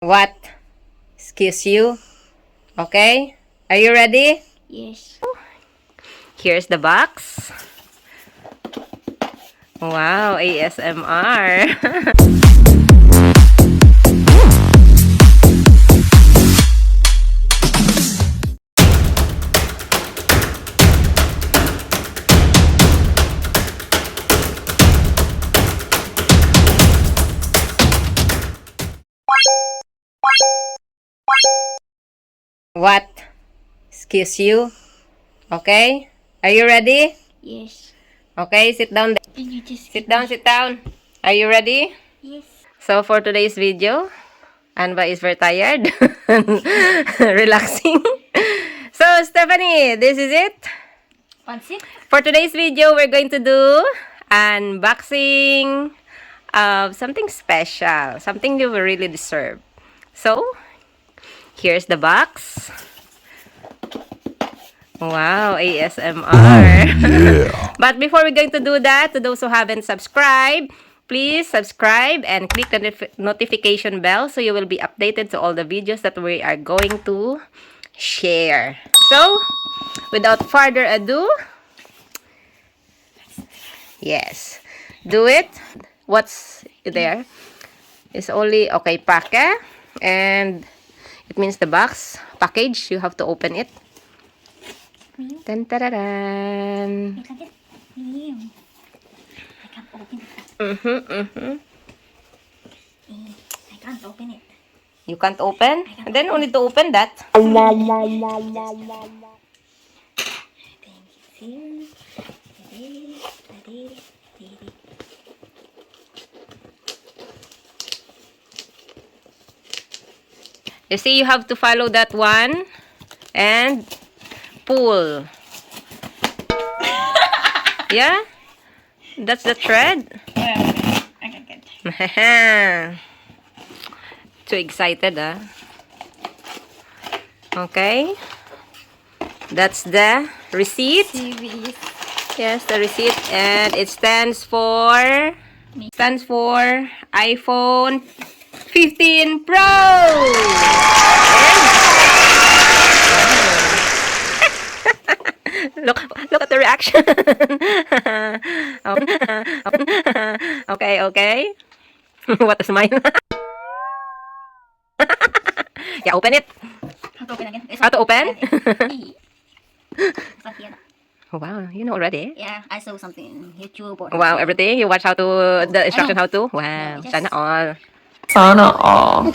What? Excuse you? Okay? Are you ready? Yes. Here's the box. Wow, ASMR. What? Excuse you? Okay? Are you ready? Yes. Okay, sit down. Can you just Sit down, sit down. Are you ready? Yes. So for today's video, Anva is very tired. Relaxing. So Stephanie, this is it. Pansit? For today's video, we're going to do unboxing of something special. Something you will really deserve. So, here's the box. Wow, ASMR. Yeah. But before we're going to do that, to those who haven't subscribed, please subscribe and click the notification bell so you will be updated to all the videos that we are going to share. So, without further ado, yes, do it. What's there? It's only, okay, pake. And it means the box, package, you have to open it. Tan tararan. I can't open it. I can't open it. You can't open? And then only to open that. Thank you. You see, you have to follow that one and pull. Yeah? That's the thread. I can get. Too excited, huh? Okay. That's the receipt. Series. Yes, the receipt. And it stands for iPhone 15 Pro. Look at the reaction. Okay. What is mine? Yeah, open it. How to open again? How to open? It's not here. Wow, you know already. Yeah, I saw something in YouTube or Wow, everything. You watch how to, the instruction how to? Wow, No, just- sana all. Sana all.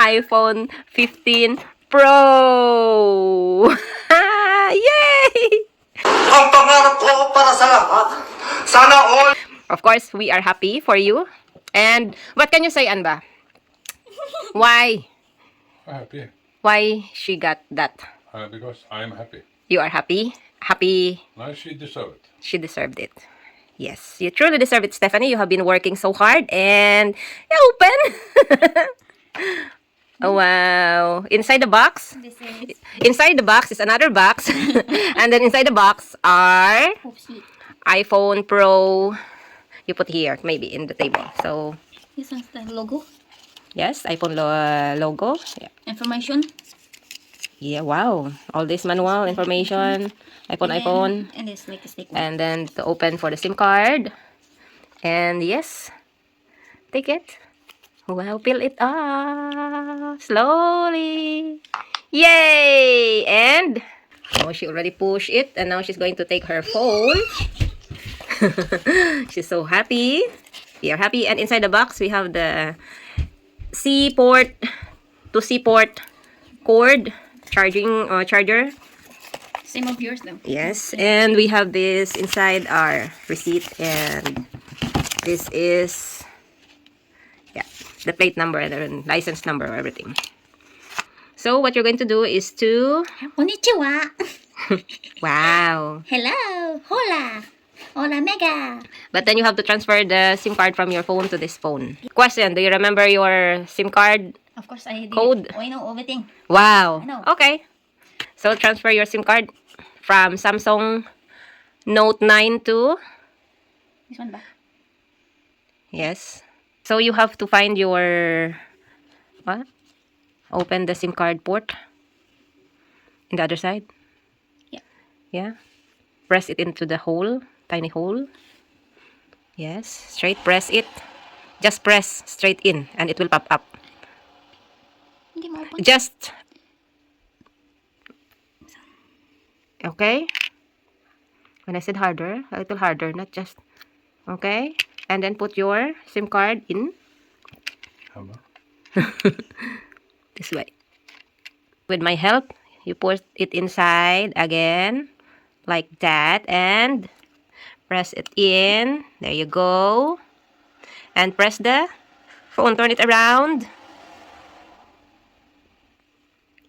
iPhone 15 Pro. Yay! Ang pangarap ko para sa lahat. Sana all. Of course, we are happy for you. And what can you say, Anba? Why? Happy. Why she got that? Because I'm happy. You are happy? Happy Now she deserved it. she deserved it. Yes, you truly deserve it, Stephanie. You have been working so hard and open. Oh, wow. Inside the box? This is Inside the box is another box. And then inside the box are Oopsie. iPhone Pro. You put here, maybe in the table. So, This one's the logo. yes, iPhone logo. Yeah. Information. Yeah, wow. All this manual information. iPhone. And this like a stick. And then to open for the SIM card. And yes, take it. Wow, peel it up slowly. Yay! And oh, she already pushed it, and now she's going to take her phone. She's so happy. We are happy. And inside the box, we have the C port to C port cord charger. Same of yours though. Yes, and we have this inside our receipt, and this is, yeah, the plate number and the license number, everything. So what you're going to do is to, Konnichiwa. wow, Hello. Hola. Hola mega. but then you have to transfer the SIM card from your phone to this phone. Question, do you remember your SIM card Of course I did. code? Oh, I know everything. Wow, I know. okay. So transfer your SIM card from Samsung Note 9 to, This one ba? yes, So you have to find your what? Open the SIM card port in the other side. Yeah. Yeah. Press it into the hole, tiny hole. Yes, straight press it. Just press straight in and it will pop up. Hindi mo open. Just okay. When I said harder, a little harder, not just okay. And then put your SIM card in Hammer. this way. With my help, you put it inside again, like that, and press it in. There you go. And press the phone, turn it around.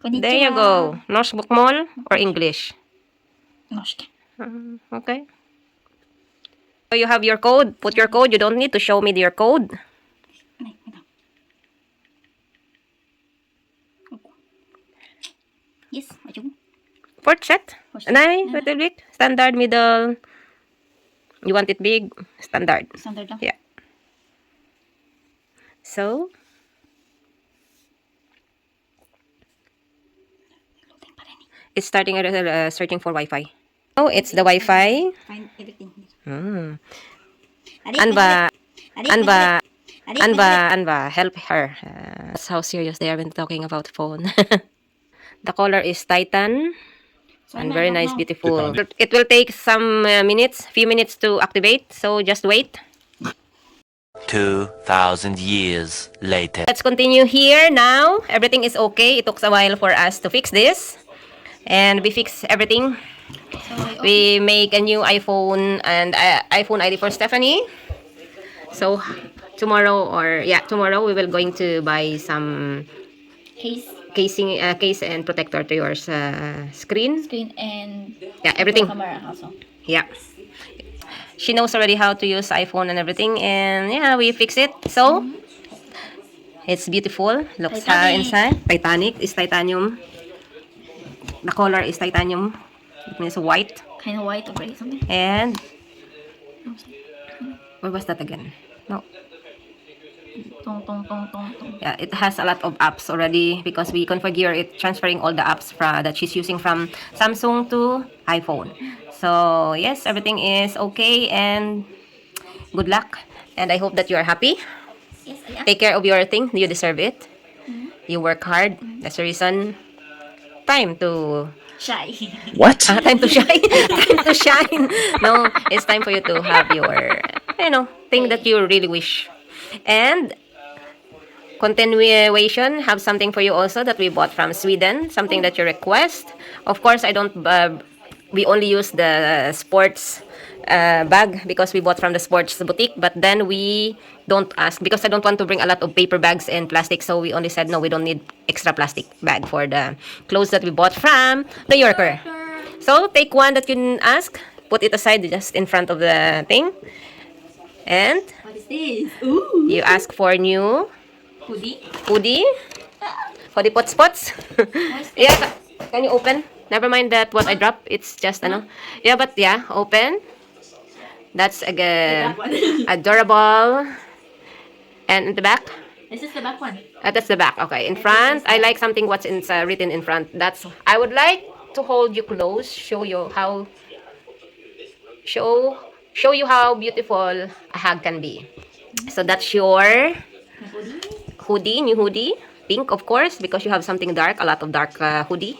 Konnichiwa. There you go. Norse Bookmall or English? Noshka. Okay. So you have your code. Put your code. You don't need to show me your code. Ay, wait lang. Yes, ayun. Port set. Port set. Nay, little bit. Standard, middle. You want it big? Standard. Standard lang. Yeah. So, Loading pa rin eh. it's starting searching for Wi-Fi. Oh, it's the Wi-Fi. Find everything. Anba, Anba. Anba, Anba, help her. That's how serious they are when talking about phone. The color is Titan. And very nice, beautiful. Titan. It will take some few minutes to activate. So just wait. 2,000 years later. Let's continue here now. Everything is okay. It took a while for us to fix this. And we fix everything. We make a new iPhone and iPhone ID for Stephanie. So tomorrow we will going to buy some Case, case and protector to your screen. screen, and Yeah, everything. camera also. Yeah. She knows already how to use iPhone and everything, and yeah, we fix it. So it's beautiful. Looks Titanic. inside. Titanic is titanium. The color is titanium. It means white. Kind of white or gray something. And where was that again? No. Tong tong tong tong tong. Yeah, it has a lot of apps already because we configure it, transferring all the apps that she's using from Samsung to iPhone. So yes, everything is okay and good luck. And I hope that you are happy. Yes, yeah. Take care of your thing. You deserve it. You work hard. That's the reason. Time to Shy. time to shine. Time to shine. No, it's time for you to have your thing that you really wish. And continuation, have something for you also that we bought from Sweden, something that you request. Of course, I don't we only use the sports bag because we bought from the sports boutique, but then we don't ask because I don't want to bring a lot of paper bags and plastic, so we only said no, we don't need extra plastic bag for the clothes that we bought from the Yorker. So take one that you ask, put it aside just in front of the thing, and What is this? Ooh. you ask for new Hoodie. hoodie for the spots. Yeah, can you open? Never mind that what I dropped. It's just Yeah, but yeah, open. That's again adorable. And in the back, This is the back one. that's the back. Okay, in front, I like something what's written in front. That's I would like to hold you close, show you how beautiful a hug can be. So that's your hoodie, new hoodie, pink of course because you have something dark, a lot of dark hoodie.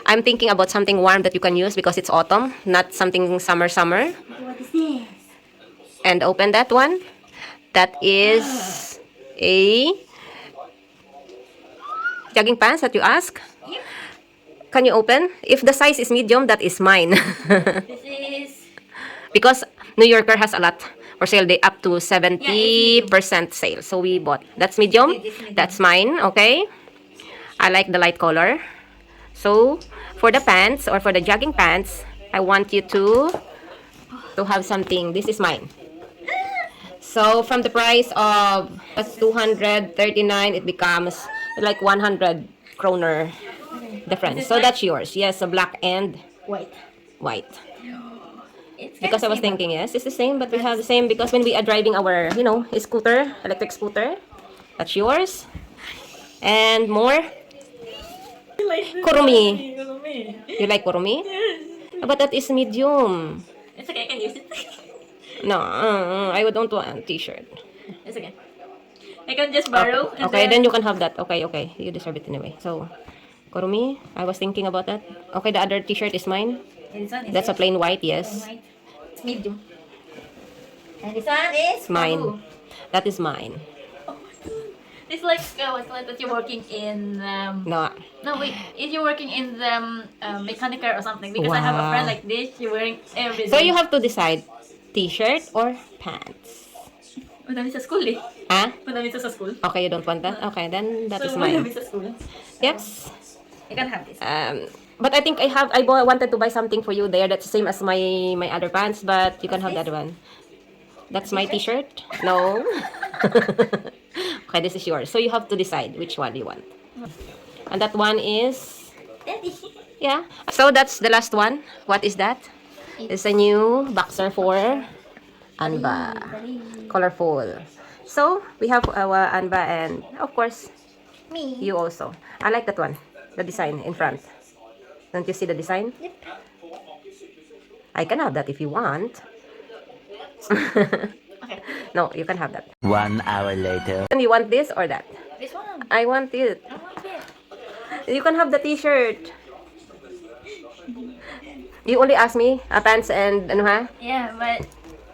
I'm thinking about something warm that you can use because it's autumn, not something summer. What is this? And open that one. That is a jogging pants that you ask. Can you open? If the size is medium, that is mine. This is Because New Yorker has a lot for sale day up to 70% sale. So we bought. That's medium. That's mine. Okay. I like the light color. So for the pants or for the jogging pants, I want you to have something. This is mine. So from the price of 239, it becomes like 100 kroner difference. So that's yours. Yes, a black and white. white. It's Because I was kind of thinking, yes, it's the same, but we have the same because when we are driving our, scooter, electric scooter, that's yours. And more. Kurumi. You like kurumi? But that is medium. It's okay, I can use it. No, I don't want a t-shirt. It's okay. I can just borrow. and Okay, then you can have that. Okay. You deserve it anyway. So, kurumi, I was thinking about that. Okay, the other t-shirt is mine. And this one is That's a plain white, yes. white. It's medium. And this one is Mine. blue. That is mine. Oh my god. It's like what's like that you're working in No. no wait, if you're working in the mechanical or something, because I have a Wow. friend like this, you're wearing every day. So you have to decide t-shirt or pants. Madami sa school eh. Ah? Madami sa school. Okay, you don't want that? Okay, then that is So madami mine. sa school. Yes. You can have this. But I think I wanted to buy something for you there that's the same as my other pants, but you can have that one. That's my t-shirt? No. Okay, this is yours. So you have to decide which one you want. And that one is, Daddy. yeah. So that's the last one. What is that? It's a new boxer for Anba. Colorful. So we have our Anba and of course Me. you also. I like that one. The design in front. Don't you see the design? Yep. I can have that if you want. Okay. No, you can have that. 1 hour later. And you want this or that? This one. I want it. I want it. You can have the t-shirt. You only ask me pants and ano ha? Yeah, but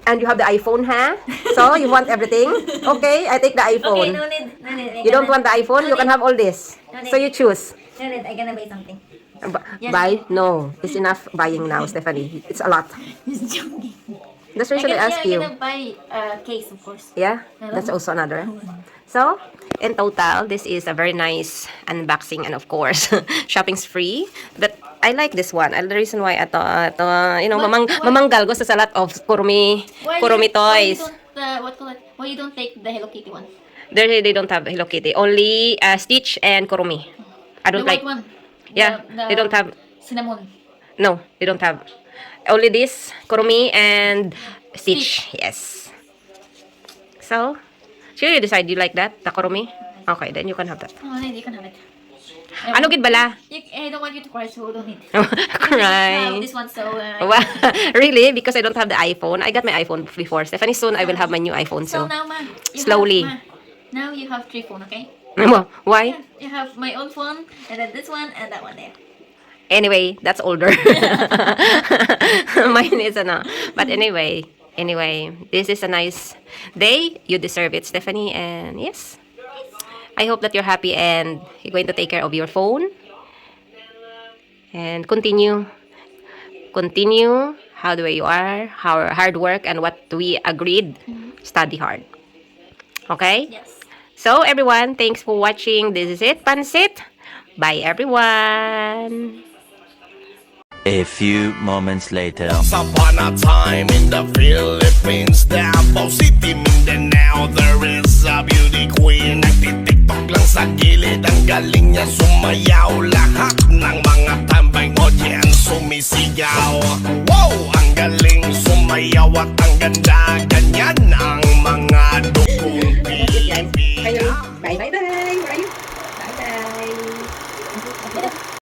And you have the iPhone ha? So you want everything? Okay, I take the okay, iPhone. no need. No need. You don't want the iPhone? You can have all this. No need. So you choose. No need. I'm gonna buy something. Yes. Buy? No. It's enough buying now, Stephanie. It's a lot. Just joking. That's the reason I ask you. I'm gonna buy a case, of course. Yeah, that's also another. So, in total, this is a very nice unboxing and of course, shopping's free. But I like this one. And the reason why mamanggal gusto sa lot of kurumi toys. Why you don't take the Hello Kitty one? They don't have Hello Kitty. Only Stitch and kurumi. I don't The like. white one. Yeah, The they don't have. cinnamon. No, they don't have. Only this kurumi and Stitch. Yes. So, sure you decide you like that, the kurumi? Okay, then you can have that. Oh, then you can have it. Ano gid bala? I don't want you to cry, so don't need. Cry. This one, so. Wow. Really? Because I don't have the iPhone. I got my iPhone before. Stephanie, soon I will have my new iPhone. So So, now, ma. slowly. Now you have 3 phones, okay? Why? You have my own phone, and then this one, and that one there. Anyway, that's older. Mine is But anyway, this is a nice day. You deserve it, Stephanie. And yes, I hope that you're happy and you're going to take care of your phone. And continue how the way you are, how hard work, and what we agreed. Study hard. Okay? Yes. So, everyone, thanks for watching. This is it, Pansit. Bye, everyone. A few moments later. Once upon a time in the Philippines, Davao City, Mindanao, there is a beauty queen. Nagtitiktok lang sa gilid, ang galing niya sumayaw. Lahat ng mga tambay audience sumisigaw. Wow, ang galing sumayaw at ang ganda.